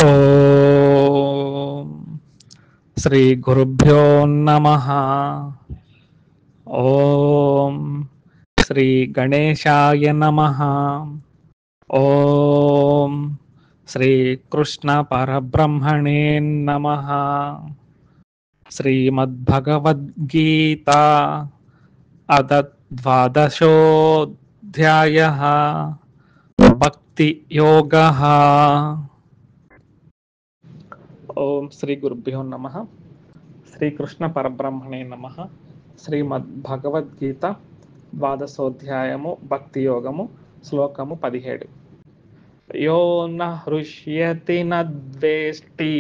ఓం శ్రీ గురుభ్యో నమః. ఓం శ్రీ గణేశాయ నమః. ఓం శ్రీ కృష్ణ పరబ్రహ్మణే నమః. శ్రీమద్భగవద్గీత అద ద్వాదశోధ్యాయః భక్తి యోగః. ఓం శ్రీ గురుభ్యో నమః. శ్రీకృష్ణ పరబ్రహ్మణే నమః. శ్రీమద్భగవద్గీత ద్వాదశోధ్యాయము భక్తి యోగము శ్లోకము 17. యో న హృష్యతి న ద్వేష్టి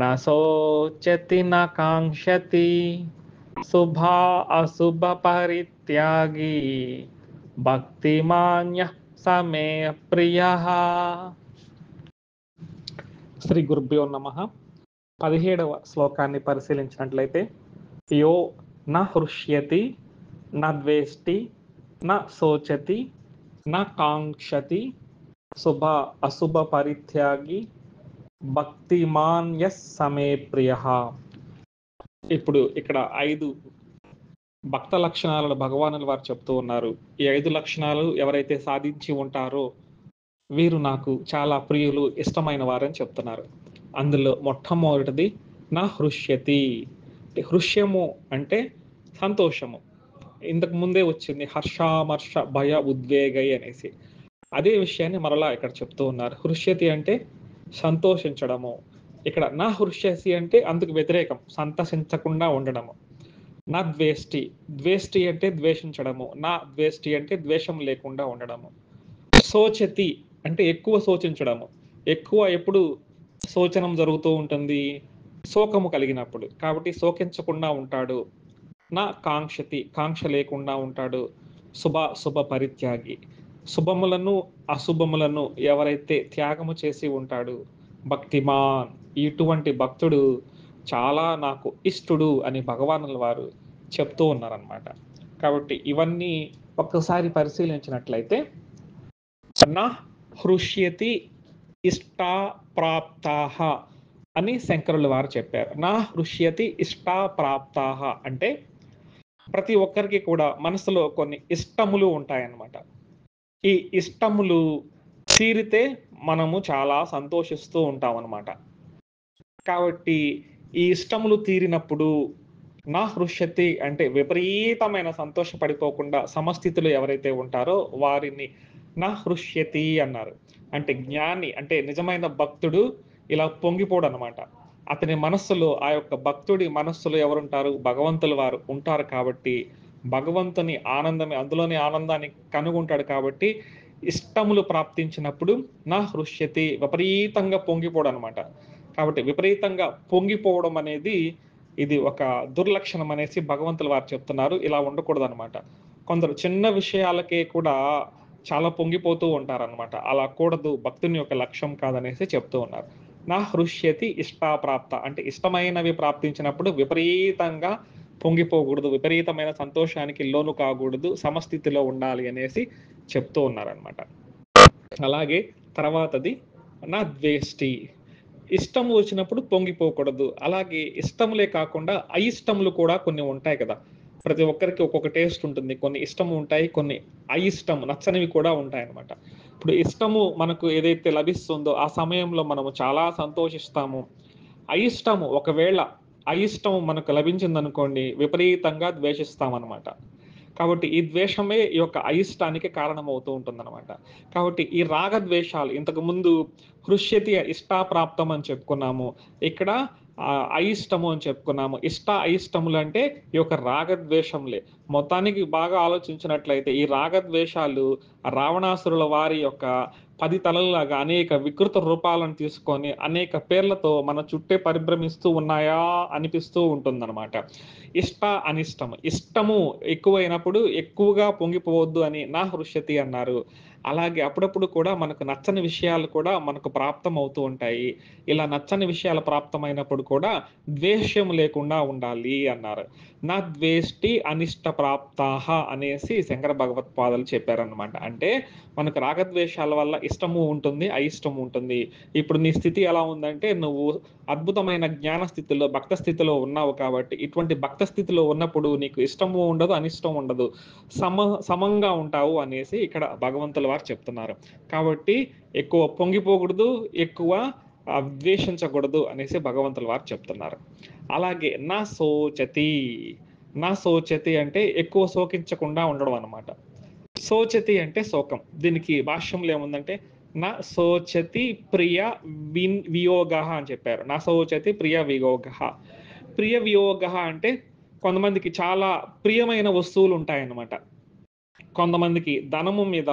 న శోచతి న కాంక్షతి శుభా అశుభ పరిత్యాగి భక్తిమాన్యః సమే ప్రియః. శ్రీ గురుభ్యో నమః. 17వ శ్లోకాన్ని పరిశీలించినట్లయితే, యో న హృష్యతి న ద్వేష్టి న శోచతి న కాంక్షతి శుభ అశుభ పరిత్యాగి భక్తిమాన్ యస్ సమే ప్రియః. ఇప్పుడు ఇక్కడ 5 భక్త లక్షణాలను భగవానుల వారు చెప్తూ ఉన్నారు. ఈ 5 లక్షణాలు ఎవరైతే సాధించి ఉంటారో వీరు నాకు చాలా ప్రియులు, ఇష్టమైన వారని చెప్తున్నారు. అందులో మొట్టమొదటిది నా హృష్యతి. హృష్యము అంటే సంతోషము. ఇంతకు ముందే వచ్చింది హర్షామర్ష భయ ఉద్వేగై అనేసి. అదే విషయాన్ని మరలా ఇక్కడ చెప్తూ ఉన్నారు. హృష్యతి అంటే సంతోషించడము. ఇక్కడ నా హృష్యసి అంటే అందుకు వ్యతిరేకం, సంతసించకుండా ఉండడము. నా ద్వేష్టి, ద్వేష్టి అంటే ద్వేషించడము. నా ద్వేష్టి అంటే ద్వేషం లేకుండా ఉండడము. శోచతి అంటే ఎక్కువ శోచించడము. ఎక్కువ ఎప్పుడు శోచనం జరుగుతూ ఉంటుంది? శోకము కలిగినప్పుడు. కాబట్టి శోకించకుండా ఉంటాడు. నా కాంక్షతి, కాంక్ష లేకుండా ఉంటాడు. శుభ పరిత్యాగి, శుభములను అశుభములను ఎవరైతే త్యాగము చేసి ఉంటాడు. భక్తిమాన్, ఇటువంటి భక్తుడు చాలా నాకు ఇష్టుడు అని భగవానుల వారు చెప్తూ ఉన్నారనమాట. కాబట్టి ఇవన్నీ ఒక్కసారి పరిశీలించినట్లయితే, నా హృష్యతి ఇష్టా ప్రాప్తాహ అని శంకరుల వారు చెప్పారు. నా హృష్యతి ఇష్టా ప్రాప్తాహ అంటే ప్రతి ఒక్కరికి కూడా మనసులో కొన్ని ఇష్టములు ఉంటాయన్నమాట. ఈ ఇష్టములు తీరితే మనము చాలా సంతోషిస్తూ ఉంటాం అన్నమాట. కాబట్టి ఈ ఇష్టములు తీరినప్పుడు నా హృష్యతి అంటే విపరీతమైన సంతోషపడిపోకుండా సమస్థితిలో ఎవరైతే ఉంటారో వారిని నా హృష్యతి అన్నారు. అంటే జ్ఞాని, అంటే నిజమైన భక్తుడు ఇలా పొంగిపోడు అనమాట. అతని మనస్సులో, ఆ యొక్క భక్తుడి మనస్సులో ఎవరుంటారు? భగవంతుల వారు ఉంటారు. కాబట్టి భగవంతుని ఆనందమే, అందులోని ఆనందాన్ని కనుగొంటాడు. కాబట్టి ఇష్టములు ప్రాప్తించినప్పుడు నా హృష్యతి విపరీతంగా పొంగిపోవడం అనమాట. కాబట్టి విపరీతంగా పొంగిపోవడం అనేది ఇది ఒక దుర్లక్షణం అనేసి భగవంతుల వారు చెప్తున్నారు. ఇలా ఉండకూడదు అనమాట. కొందరు చిన్న విషయాలకే కూడా చాలా పొంగిపోతూ ఉంటారనమాట. అలా కూడదు, భక్తుని యొక్క లక్ష్యం కాదనేసి చెప్తూ ఉన్నారు. నా హృష్యతి ఇష్టాప్రాప్త అంటే ఇష్టమైనవి ప్రాప్తించినప్పుడు విపరీతంగా పొంగిపోకూడదు, విపరీతమైన సంతోషానికి లోను కాకూడదు, సమస్థితిలో ఉండాలి అనేసి చెప్తూ ఉన్నారనమాట. అలాగే తర్వాతది నా ద్వేష్టి, ఇష్టము వచ్చినప్పుడు పొంగిపోకూడదు. అలాగే ఇష్టములే కాకుండా అయిష్టములు కూడా కొన్ని ఉంటాయి కదా. ప్రతి ఒక్కరికి ఒక్కొక్క టేస్ట్ ఉంటుంది. కొన్ని ఇష్టము ఉంటాయి, కొన్ని అయిష్టము నచ్చనివి కూడా ఉంటాయి అన్నమాట. ఇప్పుడు ఇష్టము మనకు ఏదైతే లభిస్తుందో ఆ సమయంలో మనము చాలా సంతోషిస్తాము. అయిష్టము, ఒకవేళ అయిష్టము మనకు లభించిందనుకోండి, విపరీతంగా ద్వేషిస్తామన్నమాట. కాబట్టి ఈ ద్వేషమే ఈ యొక్క అయిష్టానికి కారణమవుతూ ఉంటుందన్నమాట. కాబట్టి ఈ రాగద్వేషాలు, ఇంతకు ముందు హృష్యతి ఇష్టాప్రాప్తం అని చెప్పుకున్నాము, ఇక్కడ అయిష్టము అని చెప్పుకున్నాము. ఇష్ట అయిష్టములు అంటే ఈ యొక్క రాగద్వేషములే. మొత్తానికి బాగా ఆలోచించినట్లయితే ఈ రాగద్వేషాలు రావణాసురుల వారి యొక్క 10 తలలాగా అనేక వికృత రూపాలను తీసుకొని అనేక పేర్లతో మన చుట్టే పరిభ్రమిస్తూ ఉన్నాయా అనిపిస్తూ ఉంటుందన్నమాట. ఇష్ట అనిష్టము, ఇష్టము ఎక్కువైనప్పుడు ఎక్కువగా పొంగిపోవద్దు అని నా హృష్యతి అన్నారు. అలాగే అప్పుడప్పుడు కూడా మనకు నచ్చని విషయాలు కూడా మనకు ప్రాప్తం అవుతూ ఉంటాయి. ఇలా నచ్చని విషయాలు ప్రాప్తమైనప్పుడు కూడా ద్వేష్యం లేకుండా ఉండాలి అన్నారు. నా ద్వేష్టి అనిష్ట ప్రాప్తాహ అనేసి శంకర భగవత్పాదులు చెప్పారనమాట. అంటే మనకు రాగద్వేషాల వల్ల ఇష్టము ఉంటుంది, అయిష్టము ఉంటుంది. ఇప్పుడు నీ స్థితి ఎలా ఉందంటే నువ్వు అద్భుతమైన జ్ఞాన స్థితిలో, భక్త స్థితిలో ఉన్నావు కాబట్టి, ఇటువంటి భక్త స్థితిలో ఉన్నప్పుడు నీకు ఇష్టము ఉండదు, అనిష్టం ఉండదు. సమంగా ఉంటావు అనేసి ఇక్కడ భగవంతుల వారు చెప్తున్నారు. కాబట్టి ఎక్కువ పొంగిపోకూడదు, ఎక్కువ ద్వేషించకూడదు అనేసి భగవంతుల వారు చెప్తున్నారు. అలాగే నా శోచతి, నా శోచతి అంటే ఎక్కువ శోకించకుండా ఉండడం అన్నమాట. శోచతి అంటే శోకం. దీనికి భాష్యంలో ఏముందంటే నా శోచతి ప్రియ వియోగః అని చెప్పారు. నా శోచతి ప్రియ వియోగః. ప్రియ వియోగః అంటే కొంతమందికి చాలా ప్రియమైన వస్తువులు ఉంటాయన్నమాట. కొంతమందికి ధనము మీద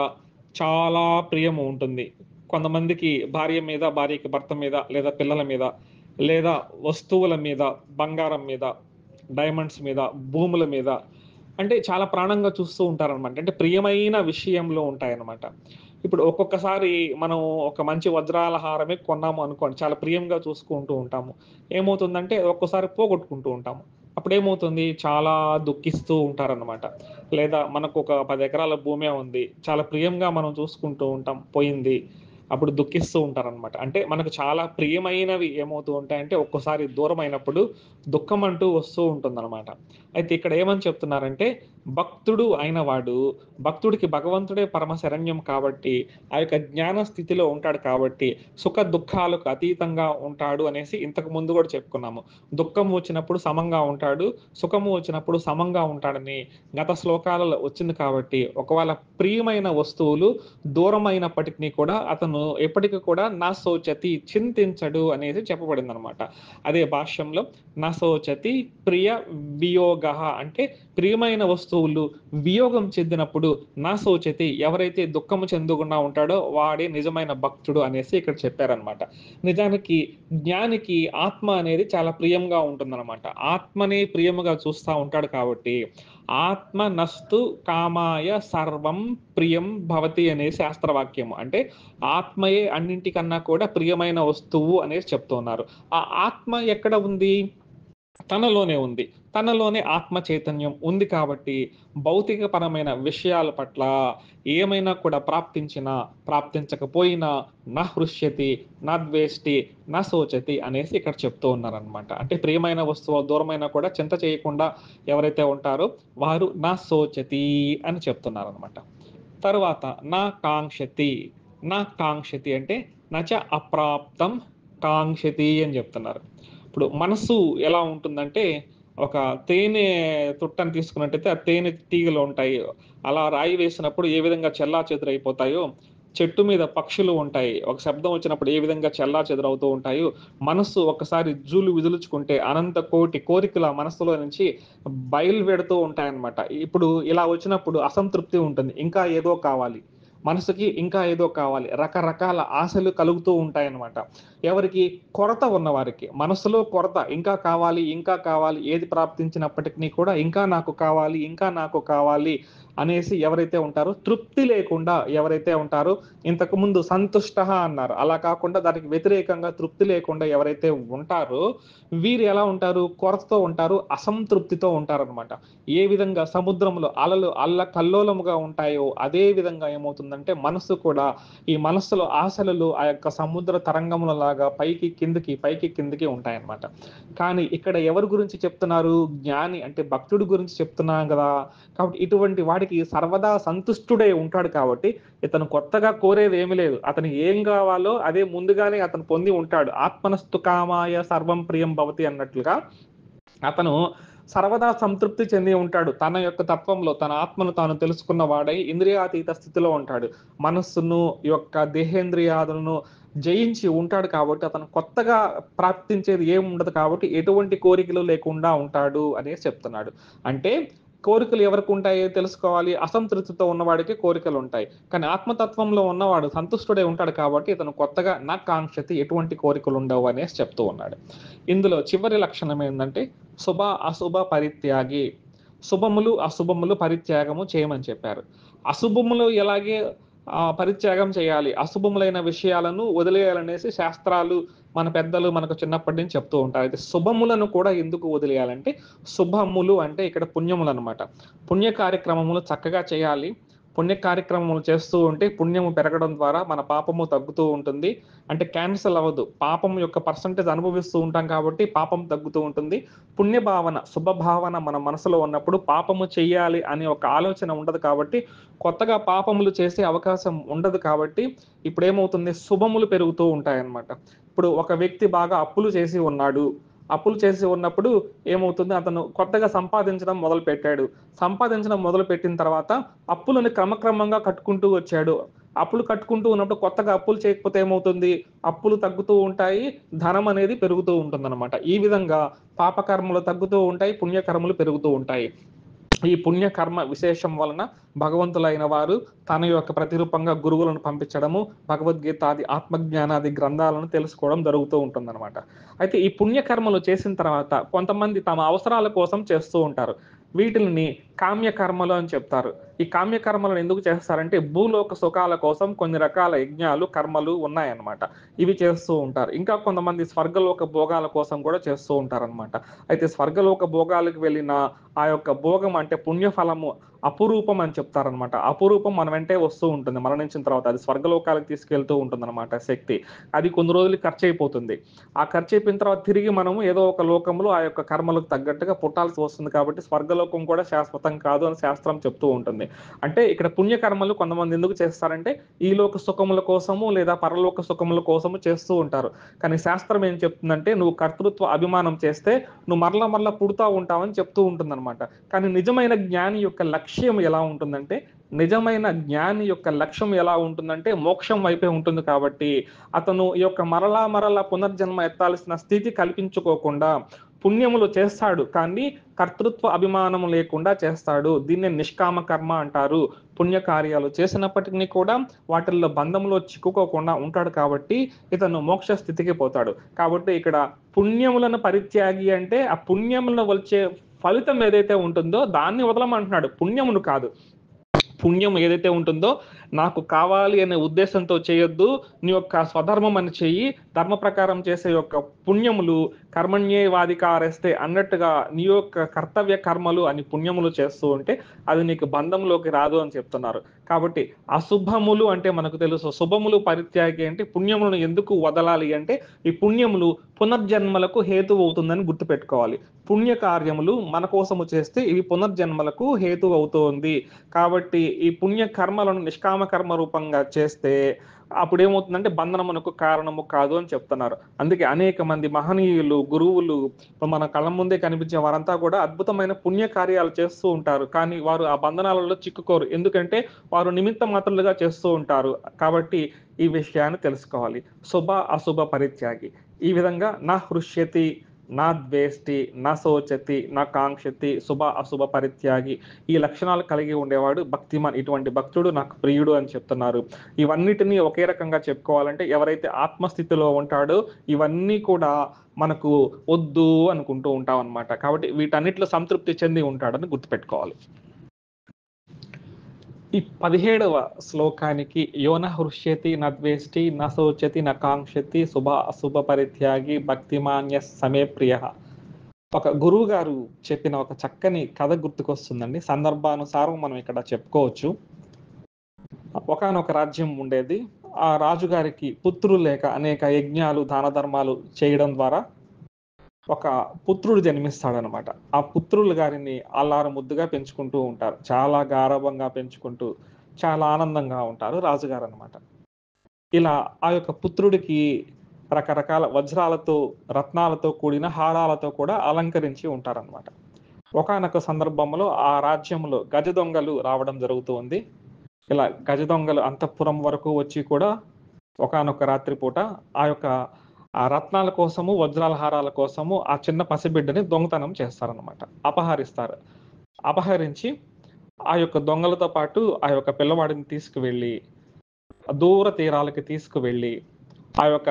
చాలా ప్రియము ఉంటుంది. కొంతమందికి భార్య మీద, భార్యకి భర్త మీద, లేదా పిల్లల మీద, లేదా వస్తువుల మీద, బంగారం మీద, డైమండ్స్ మీద, భూముల మీద అంటే చాలా ప్రాణంగా చూస్తూ ఉంటారనమాట. అంటే ప్రియమైన విషయంలో ఉంటాయన్నమాట. ఇప్పుడు ఒక్కొక్కసారి మనం ఒక మంచి వజ్రాల హారమే కొన్నాము అనుకోండి. చాలా ప్రియంగా చూసుకుంటూ ఉంటాము. ఏమవుతుందంటే ఒక్కోసారి పోగొట్టుకుంటూ ఉంటాము. అప్పుడేమవుతుంది చాలా దుఃఖిస్తూ ఉంటారనమాట. లేదా మనకొక 10 ఎకరాల భూమే ఉంది. చాలా ప్రియంగా మనం చూసుకుంటూ ఉంటాం. పోయింది. అప్పుడు దుఃఖిస్తూ ఉంటారనమాట. అంటే మనకు చాలా ప్రియమైనవి ఏమవుతూ ఉంటాయంటే ఒక్కోసారి దూరమైనప్పుడు దుఃఖం అంటూ వస్తూ ఉంటుందనమాట. అయితే ఇక్కడ ఏమని చెప్తున్నారంటే భక్తుడు అయిన వాడు భక్తుడికి భగవంతుడే పరమ శరణ్యం కాబట్టి ఆ యొక్క జ్ఞాన స్థితిలో ఉంటాడు కాబట్టి సుఖ దుఃఖాలకు అతీతంగా ఉంటాడు అనేసి ఇంతకు ముందు కూడా చెప్పుకున్నాము. దుఃఖం వచ్చినప్పుడు సమంగా ఉంటాడు, సుఖము వచ్చినప్పుడు సమంగా ఉంటాడని గత శ్లోకాలలో వచ్చింది కాబట్టి ఒకవేళ ప్రియమైన వస్తువులు దూరమైనప్పటికీ కూడా అతను ఎప్పటికీ కూడా నా శోచతి చింతించడు అనేది చెప్పబడిందనమాట. అదే భాష్యంలో నా శోచతి ప్రియ వియోగ అంటే ప్రియమైన వస్తువులు వియోగం చెందినప్పుడు నా శోచతి ఎవరైతే దుఃఖము చెందకుండా ఉంటాడో వాడే నిజమైన భక్తుడు అనేసి ఇక్కడ చెప్పారనమాట. నిజానికి జ్ఞానికి ఆత్మ అనేది చాలా ప్రియంగా ఉంటుందన్నమాట. ఆత్మనే ప్రియముగా చూస్తూ ఉంటాడు కాబట్టి ఆత్మ నస్తు కామాయ సర్వం ప్రియం భవతి అనే శాస్త్రవాక్యము. అంటే ఆత్మయే అన్నింటికన్నా కూడా ప్రియమైన వస్తువు అనేసి చెప్తున్నారు. ఆ ఆత్మ ఎక్కడ ఉంది? తనలోనే ఉంది. తనలోనే ఆత్మ చైతన్యం ఉంది కాబట్టి భౌతికపరమైన విషయాల పట్ల ఏమైనా కూడా ప్రాప్తించినా, ప్రాప్తించకపోయినా నా హృష్యతి, నా ద్వేష్టి, నా శోచతి అనేసి ఇక్కడ చెప్తూ ఉన్నారనమాట. అంటే ప్రియమైన వస్తువు దూరమైనా కూడా చింత చేయకుండా ఎవరైతే ఉంటారో వారు నా శోచతి అని చెప్తున్నారనమాట. తరువాత నా కాంక్షతి, నా కాంక్షతి అంటే నచ అప్రాప్తం కాంక్షతి అని చెప్తున్నారు. ఇప్పుడు మనస్సు ఎలా ఉంటుందంటే ఒక తేనె తుట్టని తీసుకున్నట్టయితే ఆ తేనె తీగలు ఉంటాయి. అలా రాయి వేసినప్పుడు ఏ విధంగా చెల్లాచెదురైపోతాయో, చెట్టు మీద పక్షులు ఉంటాయి. ఒక శబ్దం వచ్చినప్పుడు ఏ విధంగా చెల్లాచెదురవుతూ ఉంటాయో, మనస్సు ఒక్కసారి జూలు విదుల్చుకుంటే అనంత కోటి కోరికలు ఆ మనస్సులో నుంచి బయలువెడుతూ ఉంటాయన్నమాట. ఇప్పుడు ఇలా వచ్చినప్పుడు అసంతృప్తి ఉంటుంది. ఇంకా ఏదో కావాలి. మనసుకి ఇంకా ఏదో కావాలి. రకరకాల ఆశలు కలుగుతూ ఉంటాయన్నమాట. ఎవరికి? కొరత ఉన్నవారికి. మనసులో కొరత ఇంకా కావాలి, ఇంకా కావాలి. ఏది ప్రాప్తించినప్పటికి కూడా ఇంకా నాకు కావాలి, ఇంకా నాకు కావాలి అనేసి ఎవరైతే ఉంటారో తృప్తి లేకుండా ఎవరైతే ఉంటారో ఇంతకుముందు సంతుష్టః అన్నారు. అలా కాకుండా దానికి వ్యతిరేకంగా తృప్తి లేకుండా ఎవరైతే ఉంటారో వీరు ఎలా ఉంటారు? కొరతతో ఉంటారు, అసంతృప్తితో ఉంటారనమాట. ఏ విధంగా సముద్రంలో అలలు అల్లకల్లోలముగా ఉంటాయో అదే విధంగా ఏమవుతుందంటే మనస్సు కూడా ఈ మనస్సులో ఆశలు ఆ యొక్క సముద్ర తరంగముల లాగా పైకి కిందకి, పైకి కిందకి ఉంటాయన్నమాట. కానీ ఇక్కడ ఎవరి గురించి చెప్తున్నారు? జ్ఞాని అంటే భక్తుడి గురించి చెప్తున్నాం కదా! కాబట్టి ఇటువంటి వాడికి సర్వదా సంతుష్టుడై ఉంటాడు కాబట్టి ఇతను కొత్తగా కోరేది ఏమీ లేదు. అతనికి ఏం కావాలో అదే ముందుగానే అతను పొంది ఉంటాడు. ఆత్మనస్తు కామాయ సర్వం ప్రియం భవతి అన్నట్లుగా అతను సర్వదా సంతృప్తి చెంది ఉంటాడు. తన యొక్క తత్వంలో తన ఆత్మను తాను తెలుసుకున్న వాడై ఇంద్రియాతీత స్థితిలో ఉంటాడు. మనస్సును యొక్క దేహేంద్రియాదులను జయించి ఉంటాడు కాబట్టి అతను కొత్తగా ప్రాప్తించేది ఏముండదు కాబట్టి ఎటువంటి కోరికలు లేకుండా ఉంటాడు అనేసి చెప్తున్నాడు. అంటే కోరికలు ఎవరికి ఉంటాయో తెలుసుకోవాలి. అసంతృప్తితో ఉన్నవాడికి కోరికలు ఉంటాయి. కానీ ఆత్మతత్వంలో ఉన్నవాడు సంతుష్టుడై ఉంటాడు కాబట్టి ఇతను కొత్తగా నా కాంక్షతి ఎటువంటి కోరికలు ఉండవు అనేసి చెప్తూ ఉన్నాడు. ఇందులో చివరి లక్షణం ఏందంటే శుభ అశుభ పరిత్యాగి. శుభములు అశుభములు పరిత్యాగము చేయమని చెప్పారు. అశుభములు ఎలాగే పరిత్యాగం చేయాలి. అశుభములైన విషయాలను వదిలేయాలనేసి శాస్త్రాలు మన పెద్దలు మనకు చిన్నప్పటి నుంచి చెప్తూ ఉంటారు. అయితే శుభములను కూడా ఎందుకు వదిలేయాలంటే, శుభములు అంటే ఇక్కడ పుణ్యములనమాట. పుణ్య కార్యక్రమములు చక్కగా చేయాలి. పుణ్య కార్యక్రమములు చేస్తూ ఉంటే పుణ్యము పెరగడం ద్వారా మన పాపము తగ్గుతూ ఉంటుంది. అంటే క్యాన్సల్ అవ్వదు. పాపం యొక్క పర్సెంటేజ్ అనుభవిస్తూ ఉంటాం కాబట్టి పాపం తగ్గుతూ ఉంటుంది. పుణ్య భావన, శుభ భావన మన మనసులో ఉన్నప్పుడు పాపము చెయ్యాలి అనే ఒక ఆలోచన ఉండదు కాబట్టి, కొత్తగా పాపములు చేసే అవకాశం ఉండదు కాబట్టి, ఇప్పుడేమవుతుంది శుభములు పెరుగుతూ ఉంటాయన్నమాట. ఇప్పుడు ఒక వ్యక్తి బాగా అప్పులు చేసి ఉన్నాడు. అప్పులు చేసి ఉన్నప్పుడు ఏమవుతుంది, అతను కొత్తగా సంపాదించడం మొదలుపెట్టాడు. సంపాదించడం మొదలుపెట్టిన తర్వాత అప్పులను క్రమక్రమంగా కట్టుకుంటూ వచ్చాడు. అప్పులు కట్టుకుంటూ ఉన్నప్పుడు కొత్తగా అప్పులు చేయకపోతే ఏమవుతుంది, అప్పులు తగ్గుతూ ఉంటాయి, ధనం అనేది పెరుగుతూ ఉంటుందన్నమాట. ఈ విధంగా పాపకర్మలు తగ్గుతూ ఉంటాయి, పుణ్యకర్మలు పెరుగుతూ ఉంటాయి. ఈ పుణ్యకర్మ విశేషం వలన భగవంతులైన వారు తన యొక్క ప్రతిరూపంగా గురువులను పంపించడము, భగవద్గీత ఆది ఆత్మజ్ఞానాది గ్రంథాలను తెలుసుకోవడం జరుగుతూ ఉంటుందన్నమాట. అయితే ఈ పుణ్యకర్మలు చేసిన తర్వాత కొంతమంది తమ అవసరాల కోసం చేస్తూ ఉంటారు. వీటిని కామ్యకర్మలు అని చెప్తారు. ఈ కామ్యకర్మలను ఎందుకు చేస్తారంటే, భూలోక సుఖాల కోసం కొన్ని రకాల యజ్ఞాలు, కర్మలు ఉన్నాయన్నమాట. ఇవి చేస్తూ ఉంటారు. ఇంకా కొంతమంది స్వర్గలోక భోగాల కోసం కూడా చేస్తూ ఉంటారన్నమాట. అయితే స్వర్గలోక భోగాలకు వెళ్ళిన ఆ యొక్క భోగం అంటే పుణ్యఫలము అపురూపం అని చెప్తారనమాట. అపురూపం మన వెంటే వస్తూ ఉంటుంది మరణించిన తర్వాత. అది స్వర్గలోకాలకు తీసుకెళ్తూ ఉంటుందన్నమాట శక్తి. అది కొన్ని రోజులు ఖర్చయిపోతుంది. ఆ ఖర్చయిపోయిన తర్వాత తిరిగి మనము ఏదో ఒక లోకంలో ఆ యొక్క కర్మలకు తగ్గట్టుగా పుట్టాల్సి వస్తుంది కాబట్టి స్వర్గలోకం కూడా శాశ్వతం కాదు అని శాస్త్రం చెప్తూ ఉంటుంది. అంటే ఇక్కడ పుణ్యకర్మలు కొంతమంది ఎందుకు చేస్తారంటే, ఈ లోక సుఖముల కోసము లేదా పరలోక సుఖముల కోసము చేస్తూ ఉంటారు. కానీ శాస్త్రం ఏం చెప్తుందంటే, నువ్వు కర్తృత్వ అభిమానం చేస్తే నువ్వు మరలా మరలా పుడతా ఉంటావని చెప్తూ ఉంటుందన్నమాట. కానీ నిజమైన జ్ఞాని యొక్క లక్ష్యం ఎలా ఉంటుందంటే, నిజమైన జ్ఞాని యొక్క లక్ష్యం ఎలా ఉంటుందంటే మోక్షం వైపే ఉంటుంది కాబట్టి, అతను ఈ యొక్క మరలా మరలా పునర్జన్మ ఎత్తాల్సిన స్థితి కల్పించుకోకుండా పుణ్యములు చేస్తాడు, కానీ కర్తృత్వ అభిమానము లేకుండా చేస్తాడు. దీన్నే నిష్కామ కర్మ అంటారు. పుణ్యకార్యాలు చేసినప్పటికీ కూడా వాటిల్లో బంధంలో చిక్కుకోకుండా ఉంటాడు కాబట్టి ఇతను మోక్ష స్థితికి పోతాడు. కాబట్టి ఇక్కడ పుణ్యములను పరిత్యాగి అంటే ఆ పుణ్యములను వచ్చే ఫలితం ఏదైతే ఉంటుందో దాన్ని వదలమంటున్నాడు, పుణ్యమును కాదు. పుణ్యం ఏదైతే ఉంటుందో నాకు కావాలి అనే ఉద్దేశంతో చేయొద్దు, నీ యొక్క స్వధర్మం అని చెయ్యి. ధర్మ ప్రకారం చేసే యొక్క పుణ్యములు కర్మణ్యేవాధికారస్తే అన్నట్టుగా నీ యొక్క కర్తవ్య కర్మలు అని పుణ్యములు చేస్తూ ఉంటే అది నీకు బంధంలోకి రాదు అని చెప్తున్నారు. కాబట్టి అశుభములు అంటే మనకు తెలుసు, శుభములు పరిత్యాగి అంటే పుణ్యములను ఎందుకు వదలాలి అంటే, ఈ పుణ్యములు పునర్జన్మలకు హేతు అవుతుందని గుర్తుపెట్టుకోవాలి. పుణ్య కార్యములు మన కోసము చేస్తే ఇవి పునర్జన్మలకు హేతు అవుతుంది. కాబట్టి ఈ పుణ్య కర్మలను నిష్కామ కర్మ రూపంగా చేస్తే అప్పుడేమవుతుందంటే బంధనమునకు కారణము కాదు అని చెప్తున్నారు. అందుకే అనేక మంది మహనీయులు, గురువులు మన కళ్ళ ముందే కనిపించే వారంతా కూడా అద్భుతమైన పుణ్య కార్యాలు చేస్తూ ఉంటారు. కానీ వారు ఆ బంధనాలలో చిక్కుకోరు. ఎందుకంటే వారు నిమిత్త మాత్రులుగా చేస్తూ ఉంటారు. కాబట్టి ఈ విషయాన్ని తెలుసుకోవాలి. శుభ అశుభ పరిత్యాగి. ఈ విధంగా నా హృష్యతి, నా ద్వేష్టి, నా శోచతి, నా కాంక్షతి, శుభ అశుభ పరిత్యాగి, ఈ లక్షణాలు కలిగి ఉండేవాడు భక్తిమాన్. ఇటువంటి భక్తుడు నాకు ప్రియుడు అని చెప్తున్నారు. ఇవన్నిటినీ ఒకే రకంగా చెప్పుకోవాలంటే ఎవరైతే ఆత్మస్థితిలో ఉంటాడో ఇవన్నీ కూడా మనకు వద్దు అనుకుంటూ ఉంటాం అనమాట. కాబట్టి వీటన్నిటిలో సంతృప్తి చెంది ఉంటాడని గుర్తుపెట్టుకోవాలి. ఈ 17వ శ్లోకానికి యోన హృష్యతి నద్వేష్టి న శోచతి న కాంక్షతి శుభ అశుభ పరిత్యాగి భక్తిమాన్య సమే ప్రియ. ఒక గురువు గారు చెప్పిన ఒక చక్కని కథ గుర్తుకొస్తుందండి. సందర్భానుసారం మనం ఇక్కడ చెప్పుకోవచ్చు. ఒకానొక రాజ్యం ఉండేది. ఆ రాజుగారికి పుత్రులు లేక అనేక యజ్ఞాలు, దాన ధర్మాలు చేయడం ద్వారా ఒక పుత్రుడు జన్మిస్తాడనమాట. ఆ పుత్రులు గారిని అల్లారు ముద్దుగా పెంచుకుంటూ ఉంటారు. చాలా గారాబంగా పెంచుకుంటూ చాలా ఆనందంగా ఉంటారు రాజుగారు అనమాట. ఇలా ఆ యొక్క పుత్రుడికి రకరకాల వజ్రాలతో, రత్నాలతో కూడిన హారాలతో కూడా అలంకరించి ఉంటారనమాట. ఒకానొక సందర్భంలో ఆ రాజ్యంలో గజ దొంగలు రావడం జరుగుతూ ఉంది. ఇలా గజ దొంగలు అంతఃపురం వరకు వచ్చి కూడా ఒకానొక రాత్రి పూట ఆ యొక్క ఆ రత్నాల కోసము, వజ్రాల హారాల కోసము ఆ చిన్న పసిబిడ్డని దొంగతనం చేస్తారనమాట. అపహరిస్తారు. అపహరించి ఆ యొక్క దొంగలతో పాటు ఆ యొక్క పిల్లవాడిని తీసుకువెళ్ళి దూర తీరాలకి తీసుకువెళ్ళి ఆ యొక్క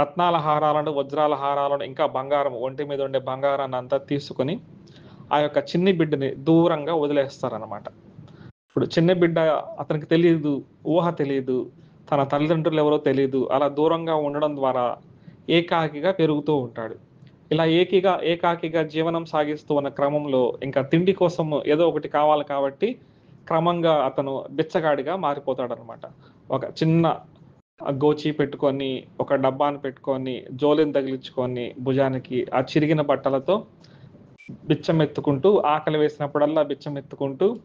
రత్నాల హారాలను, వజ్రాల హారాలను, ఇంకా బంగారం, ఒంటి మీద ఉండే బంగారాన్ని అంతా తీసుకుని ఆ యొక్క చిన్ని బిడ్డని దూరంగా వదిలేస్తారనమాట. ఇప్పుడు చిన్న బిడ్డ, అతనికి తెలీదు, ఊహ తెలీదు, తన తల్లిదండ్రులు ఎవరో తెలీదు. అలా దూరంగా ఉండడం ద్వారా ఏకాకిగా పెరుగుతూ ఉంటాడు. ఇలా ఏకాకిగా జీవనం సాగిస్తూ ఉన్న క్రమంలో ఇంకా తిండి కోసం ఏదో ఒకటి కావాలి కాబట్టి క్రమంగా అతను బిచ్చగాడిగా మారిపోతాడనమాట. ఒక చిన్న గోచి పెట్టుకొని, ఒక డబ్బాను పెట్టుకొని, జోలెని తగిలించుకొని భుజానికి ఆ చిరిగిన బట్టలతో బిచ్చమెత్తుకుంటూ, ఆకలి వేసినప్పుడల్లా బిచ్చమెత్తుకుంటూ,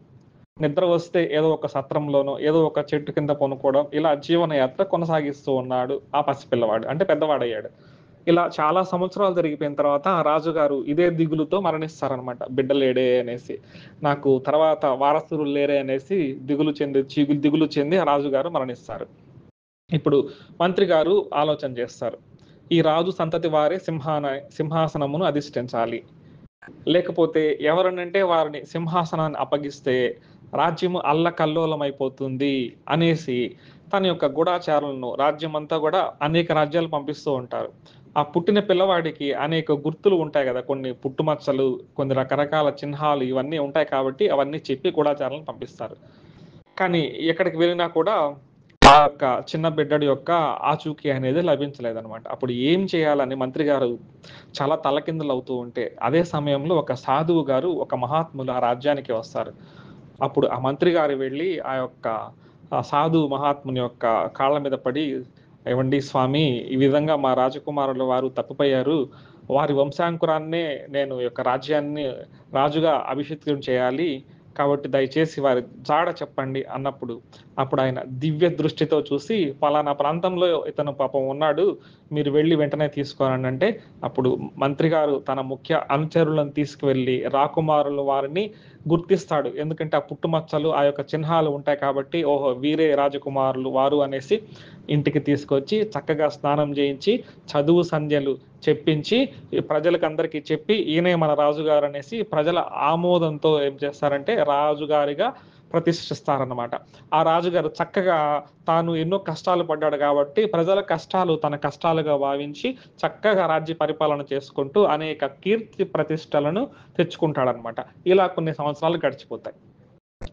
నిద్ర వస్తే ఏదో ఒక సత్రంలోనో, ఏదో ఒక చెట్టు కింద పనుకోవడం, ఇలా జీవనయాత్ర కొనసాగిస్తూ ఉన్నాడు ఆ పసిపిల్లవాడు. అంటే పెద్దవాడయ్యాడు. ఇలా చాలా సంవత్సరాలు జరిగిపోయిన తర్వాత ఆ రాజుగారు ఇదే దిగులుతో మరణిస్తారనమాట. బిడ్డ లేడే అనేసి. నాకు తర్వాత వారసులు లేరే అనేసి దిగులు చెంది ఆ రాజుగారు మరణిస్తారు. ఇప్పుడు మంత్రి గారు ఆలోచన చేస్తారు. ఈ రాజు సంతతి వారే సింహాసనమును అధిష్ఠించాలి. లేకపోతే ఎవరనంటే వారిని సింహాసనాన్ని అప్పగిస్తే రాజ్యము అల్లకల్లోలమైపోతుంది అనేసి తన యొక్క గూఢాచారులను రాజ్యమంతా కూడా అనేక రాజ్యాలు పంపిస్తూ ఉంటారు. ఆ పుట్టిన పిల్లవాడికి అనేక గుర్తులు ఉంటాయి కదా, కొన్ని పుట్టుమచ్చలు, కొన్ని రకరకాల చిహ్నాలు ఇవన్నీ ఉంటాయి కాబట్టి అవన్నీ చెప్పి గూఢాచారులను పంపిస్తారు. కానీ ఎక్కడికి వెళ్ళినా కూడా ఆ యొక్క చిన్న బిడ్డడి యొక్క ఆచూకీ అనేది లభించలేదనమాట. అప్పుడు ఏం చేయాలని మంత్రి గారు చాలా తలకిందులవుతూ ఉంటే, అదే సమయంలో ఒక సాధువు గారు, ఒక మహాత్ములు ఆ రాజ్యానికి వస్తారు. అప్పుడు ఆ మంత్రి గారు వెళ్ళి ఆ యొక్క ఆ సాధువు మహాత్ముని యొక్క కాళ్ళ మీద పడి, "ఏవండి స్వామి, ఈ విధంగా మా రాజకుమారుల వారు తప్పిపోయారు. వారి వంశాంకురాన్నే నేను ఈ యొక్క రాజ్యాన్ని రాజుగా అభిషిక్తం చేయాలి. కాబట్టి దయచేసి వారి జాడ చెప్పండి" అన్నప్పుడు, అప్పుడు ఆయన దివ్య దృష్టితో చూసి, "పలానా ప్రాంతంలో ఇతను పాపం ఉన్నాడు. మీరు వెళ్లి వెంటనే తీసుకురండి" అంటే, అప్పుడు మంత్రి గారు తన ముఖ్య అనుచరులను తీసుకువెళ్ళి రాకుమారుల వారిని గుర్తిస్తాడు. ఎందుకంటే ఆ పుట్టుమచ్చలు, ఆ యొక్క చిహ్నాలు ఉంటాయి కాబట్టి, ఓహో! వీరే రాజకుమారులు వారు అనేసి ఇంటికి తీసుకొచ్చి చక్కగా స్నానం చేయించి, చదువు సంధ్యలు చెప్పించి, ఈ ప్రజలకందరికీ చెప్పి, ఈయనే మన రాజుగారు అనేసి ప్రజల ఆమోదంతో ఏం చేస్తారంటే రాజుగారిగా ప్రతిష్ఠిస్తారన్నమాట. ఆ రాజుగారు చక్కగా తాను ఎన్నో కష్టాలు పడ్డాడు కాబట్టి ప్రజల కష్టాలు తన కష్టాలుగా భావించి చక్కగా రాజ్య పరిపాలన చేసుకుంటూ అనేక కీర్తి ప్రతిష్టలను తెచ్చుకుంటాడనమాట. ఇలా కొన్ని సంవత్సరాలు గడిచిపోతాయి.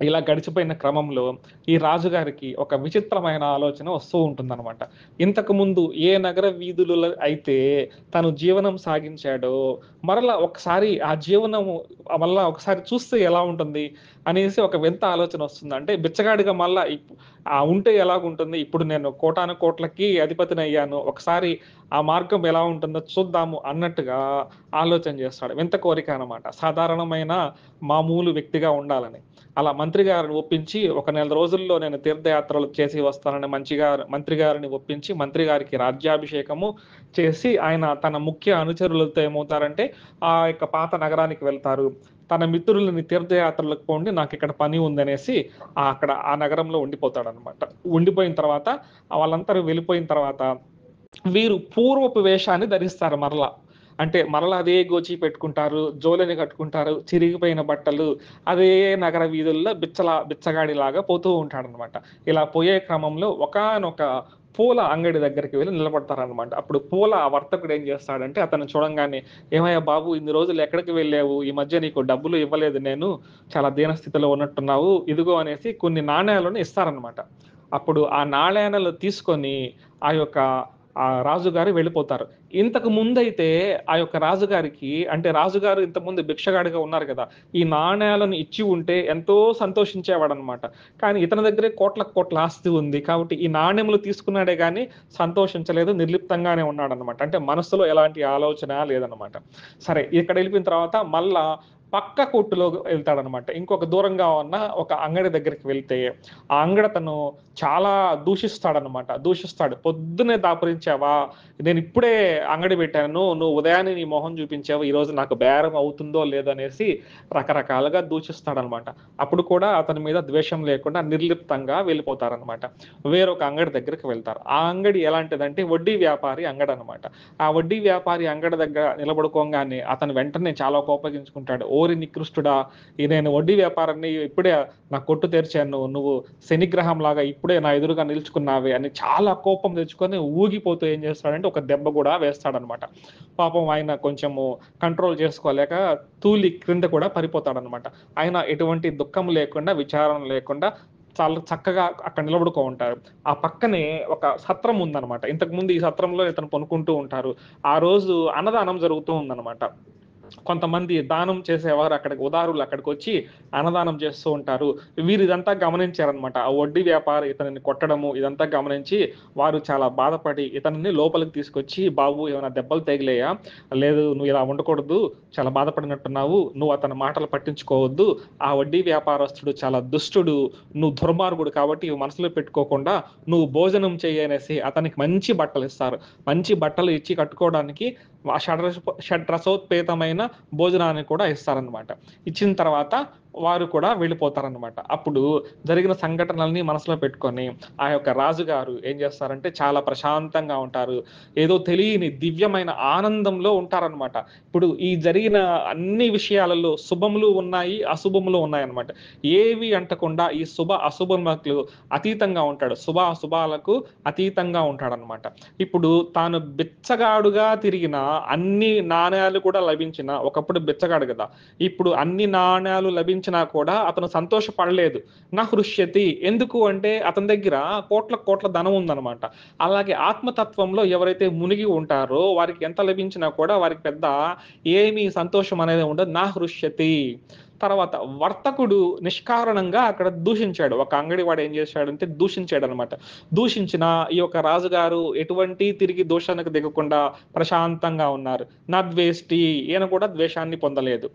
ఇలా గడిచిపోయిన క్రమంలో ఈ రాజుగారికి ఒక విచిత్రమైన ఆలోచన వస్తూ ఉంటుందనమాట. ఇంతకుముందు ఏ నగర వీధులలో అయితే తను జీవనం సాగించాడో, మరలా ఒకసారి ఆ జీవనము మళ్ళా ఒకసారి చూస్తే ఎలా ఉంటుంది అనేసి ఒక వింత ఆలోచన వస్తుంది. అంటే బిచ్చగాడిగా మళ్ళా ఉంటే ఎలాగుంటుంది? ఇప్పుడు నేను కోటాను కోట్లకి అధిపతినయ్యాను. ఒకసారి ఆ మార్గం ఎలా ఉంటుందో చూద్దాము అన్నట్టుగా ఆలోచన చేస్తాడు. వింత కోరిక అనమాట. సాధారణమైన మామూలు వ్యక్తిగా ఉండాలని. అలా మంత్రి గారిని ఒప్పించి, ఒక నెల రోజుల్లో నేను తీర్థయాత్రలు చేసి వస్తానని మంత్రి గారిని ఒప్పించి, మంత్రి గారికి రాజ్యాభిషేకము చేసి, ఆయన తన ముఖ్య అనుచరులతో ఏమవుతారంటే, ఆ యొక్క పాత నగరానికి వెళ్తారు. తన మిత్రులని తీర్థయాత్రలకు పోండి, నాకిక్కడ పని ఉందనేసి అక్కడ ఆ నగరంలో ఉండిపోతాడనమాట. ఉండిపోయిన తర్వాత వాళ్ళందరూ వెళ్ళిపోయిన తర్వాత వీరు పూర్వపు వేషాన్ని ధరిస్తారు మరల. అంటే మరలా అదే గోచి పెట్టుకుంటారు, జోలెని కట్టుకుంటారు, చిరిగిపోయిన బట్టలు, అదే నగర వీధుల్లో బిచ్చగాడిలాగా పోతూ ఉంటాడనమాట. ఇలా పోయే క్రమంలో ఒకానొక పూల అంగడి దగ్గరికి వెళ్లి నిలబడతారనమాట. అప్పుడు పూల వర్తకుడు ఏం చేస్తాడంటే అతన్ని చూడంగానే, "ఏమయ్యా బాబు, ఇన్ని రోజులు ఎక్కడికి వెళ్ళావు? ఈ మధ్య నీకు డబ్బులు ఇవ్వలేదు నేను. చాలా దీనస్థితిలో ఉన్నట్టున్నావు. ఇదిగో" అనేసి కొన్ని నాణేలను ఇస్తారనమాట. అప్పుడు ఆ నాణేలను తీసుకొని ఆ యొక్క రాజుగారు వెళ్ళిపోతారు. ఇంతకు ముందైతే ఆ యొక్క రాజుగారికి, అంటే రాజుగారు ఇంతకుముందు భిక్షగాడిగా ఉన్నారు కదా! ఈ నాణేలను ఇచ్చి ఉంటే ఎంతో సంతోషించేవాడనమాట. కానీ ఇతని దగ్గరే కోట్లకు కోట్ల ఆస్తి ఉంది. కాబట్టి ఈ నాణెములు తీసుకున్నాడే గానీ సంతోషించలేదు. నిర్లిప్తంగానే ఉన్నాడనమాట. అంటే మనస్సులో ఎలాంటి ఆలోచన లేదనమాట. సరే, ఇక్కడ ఎళ్ళిపోయిన తర్వాత మళ్ళా పక్క కొట్టులో ఎళ్తాడనమాట. ఇంకొక దూరంగా ఉన్న ఒక అంగడి దగ్గరికి వెళ్తే, ఆ అంగడతను చాలా దూషిస్తాడనమాట. దూషిస్తాడు. "పొద్దున్నే దాపురించావా? నేనిప్పుడే అంగడి పెట్టాను. నువ్వు ఉదయాన్నే నీ మొహం చూపించావు. ఈరోజు నాకు బేరం అవుతుందో లేదో" అనేసి రకరకాలుగా దూషిస్తాడనమాట. అప్పుడు కూడా అతని మీద ద్వేషం లేకుండా నిర్లిప్తంగా వెళ్ళిపోతారనమాట. వేరొక అంగడి దగ్గరికి వెళ్తారు. ఆ అంగడి ఎలాంటిదంటే వడ్డీ వ్యాపారి అంగడనమాట. ఆ వడ్డీ వ్యాపారి అంగడి దగ్గర నిలబడుకోంగానే అతను వెంటనే చాలా కోపగించుకుంటాడు. "ఓ ఓరి నికృష్టుడా, నేను వడ్డీ వ్యాపారాన్ని ఇప్పుడే నా కొట్టు తెరిచాను, నువ్వు శనిగ్రహం లాగా ఇప్పుడే నా ఎదురుగా నిలుచుకున్నావే అని చాలా కోపం తెచ్చుకొని ఊగిపోతూ ఏం చేస్తాడంటే ఒక దెబ్బ కూడా వేస్తాడనమాట. పాపం ఆయన కొంచెము కంట్రోల్ చేసుకోలేక తూలి క్రింద కూడా పడిపోతాడనమాట. ఆయన ఎటువంటి దుఃఖం లేకుండా, విచారం లేకుండా చాలా చక్కగా అక్కడ నిలబడుకో ఉంటారు. ఆ పక్కనే ఒక సత్రం ఉందనమాట. ఇంతకుముందు ఈ సత్రంలో ఇతను పనుకుంటూ ఉంటారు. ఆ రోజు అన్నదానం జరుగుతూ ఉందనమాట. కొంతమంది దానం చేసేవారు అక్కడికి ఉదారులు అక్కడికొచ్చి అన్నదానం చేస్తూ ఉంటారు. వీరు ఇదంతా గమనించారనమాట. ఆ వడ్డీ వ్యాపారి ఇతనిని కొట్టడము ఇదంతా గమనించి వారు చాలా బాధపడి ఇతనిని లోపలికి తీసుకొచ్చి, "బాబు ఏమైనా దెబ్బలు తగిలాయా? లేదు నువ్వు ఇలా ఉండకూడదు. చాలా బాధపడినట్టున్నావు. నువ్వు అతని మాటలు పట్టించుకోవద్దు. ఆ వడ్డీ వ్యాపారస్తుడు చాలా దుష్టుడు. నువ్వు దుర్మార్గుడు కాబట్టి ఇవి మనసులో పెట్టుకోకుండా నువ్వు భోజనం చెయ్యి" అనేసి అతనికి మంచి బట్టలిస్తారు. మంచి బట్టలు ఇచ్చి కట్టుకోవడానికి షడ్రసోత్పేతమైన భోజనాన్ని కూడా ఇస్తారనమాట. ఇచ్చిన తర్వాత వారు కూడా వెళ్ళిపోతారనమాట. అప్పుడు జరిగిన సంఘటనల్ని మనసులో పెట్టుకొని ఆ యొక్క రాజుగారు ఏం చేస్తారంటే చాలా ప్రశాంతంగా ఉంటారు. ఏదో తెలియని దివ్యమైన ఆనందంలో ఉంటారనమాట. ఇప్పుడు ఈ జరిగిన అన్ని విషయాలలో శుభములు ఉన్నాయి, అశుభములు ఉన్నాయన్నమాట. ఏవి అంటకుండా ఈ శుభ అశుభములకు అతీతంగా ఉంటాడు. శుభ అశుభాలకు అతీతంగా ఉంటాడనమాట. ఇప్పుడు తాను బిచ్చగాడుగా తిరిగిన అన్ని నాణేలు కూడా లభించిన, ఒకప్పుడు బిచ్చగాడు కదా, ఇప్పుడు అన్ని నాణేలు లభించినా కూడా అతను సంతోషపడలేదు. నా హృష్యతి, ఎందుకు అంటే అతని దగ్గర కోట్ల కోట్ల ధనం ఉందన్నమాట. అలాగే ఆత్మతత్వంలో ఎవరైతే మునిగి ఉంటారో వారికి ఎంత లభించినా కూడా వారికి పెద్ద ఏమీ సంతోషం అనేది ఉండదు. నా హృష్యతి. తర్వాత వర్తకుడు నిష్కారణంగా అక్కడ దూషించాడు. ఒక అంగడివాడు ఏం చేశాడంటే దూషించాడనమాట. దూషించిన ఈ యొక్క రాజుగారు ఎటువంటి తిరిగి దోషానికి దిగకుండా ప్రశాంతంగా ఉన్నారు. నా ద్వేష్టి, ఈయన కూడా ద్వేషాన్ని పొందలేదు.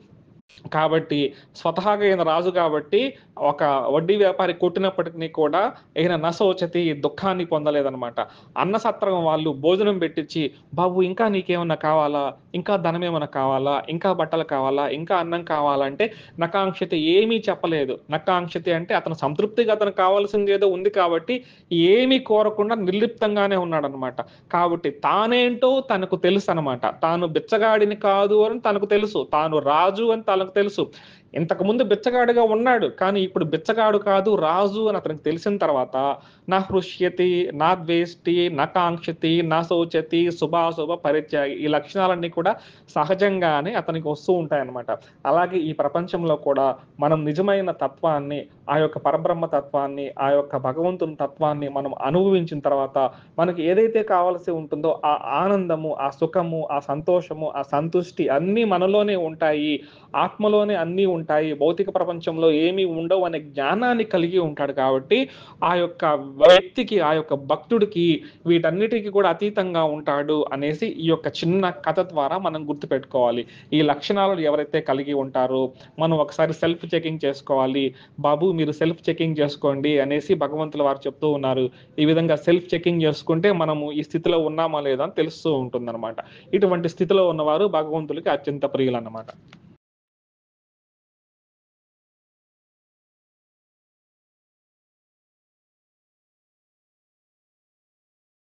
కాబట్టి స్వతహాగా ఈయన రాజు కాబట్టి ఒక వడ్డీ వ్యాపారి కొట్టినప్పటికీ కూడా ఈయన నశోచతి, దుఃఖాన్ని పొందలేదనమాట. అన్న సత్రం వాళ్ళు భోజనం పెట్టించి, "బాబు ఇంకా నీకేమన్నా కావాలా? ఇంకా ధనం ఏమన్నా కావాలా? ఇంకా బట్టలు కావాలా? ఇంకా అన్నం కావాలా?" అంటే నకాంక్షతి ఏమీ చెప్పలేదు. నకాంక్షతి అంటే అతను సంతృప్తిగా అతనికి కావాల్సింది ఏదో ఉంది కాబట్టి ఏమీ కోరకుండా నిర్లిప్తంగానే ఉన్నాడనమాట. కాబట్టి తానేంటో తనకు తెలుసనమాట. తాను బిచ్చగాడిని కాదు అని తనకు తెలుసు. తాను రాజు అని తనకు తెలుసు. ఇంతకుముందు బిచ్చగాడిగా ఉన్నాడు. కానీ ఇప్పుడు బిచ్చగాడు కాదు, రాజు అని అతనికి తెలిసిన తర్వాత నా హృష్యతి, నా ద్వేష్టి, నా కాంక్షతి, నా శోచతి, శుభాశుభ పరిత్యాగి, ఈ లక్షణాలన్నీ కూడా సహజంగానే అతనికి వస్తూ ఉంటాయన్నమాట. అలాగే ఈ ప్రపంచంలో కూడా మనం నిజమైన తత్వాన్ని, ఆ యొక్క పరబ్రహ్మ తత్వాన్ని, ఆ యొక్క భగవంతుని తత్వాన్ని మనం అనుభవించిన తర్వాత మనకి ఏదైతే కావాల్సి ఉంటుందో ఆ ఆనందము, ఆ సుఖము, ఆ సంతోషము, ఆ సంతుష్టి అన్నీ మనలోనే ఉంటాయి. ఆత్మలోనే అన్నీ ఉంటాయి. భౌతిక ప్రపంచంలో ఏమీ ఉండవు అనే జ్ఞానాన్ని కలిగి ఉంటాడు కాబట్టి ఆ యొక్క వ్యక్తికి, ఆ యొక్క భక్తుడికి వీటన్నిటికి కూడా అతీతంగా ఉంటాడు అనేసి ఈ యొక్క చిన్న కథ ద్వారా మనం గుర్తుపెట్టుకోవాలి. ఈ లక్షణాలను ఎవరైతే కలిగి ఉంటారో మనం ఒకసారి సెల్ఫ్ చెకింగ్ చేసుకోవాలి. బాబు మీరు సెల్ఫ్ చెకింగ్ చేసుకోండి అనేసి భగవంతుల వారు చెప్తూ ఉన్నారు. ఈ విధంగా సెల్ఫ్ చెకింగ్ చేసుకుంటే మనము ఈ స్థితిలో ఉన్నామా లేదా అని తెలుస్తూ ఉంటుందన్నమాట. ఇటువంటి స్థితిలో ఉన్నవారు భగవంతుడికి అత్యంత ప్రియులన్నమాట.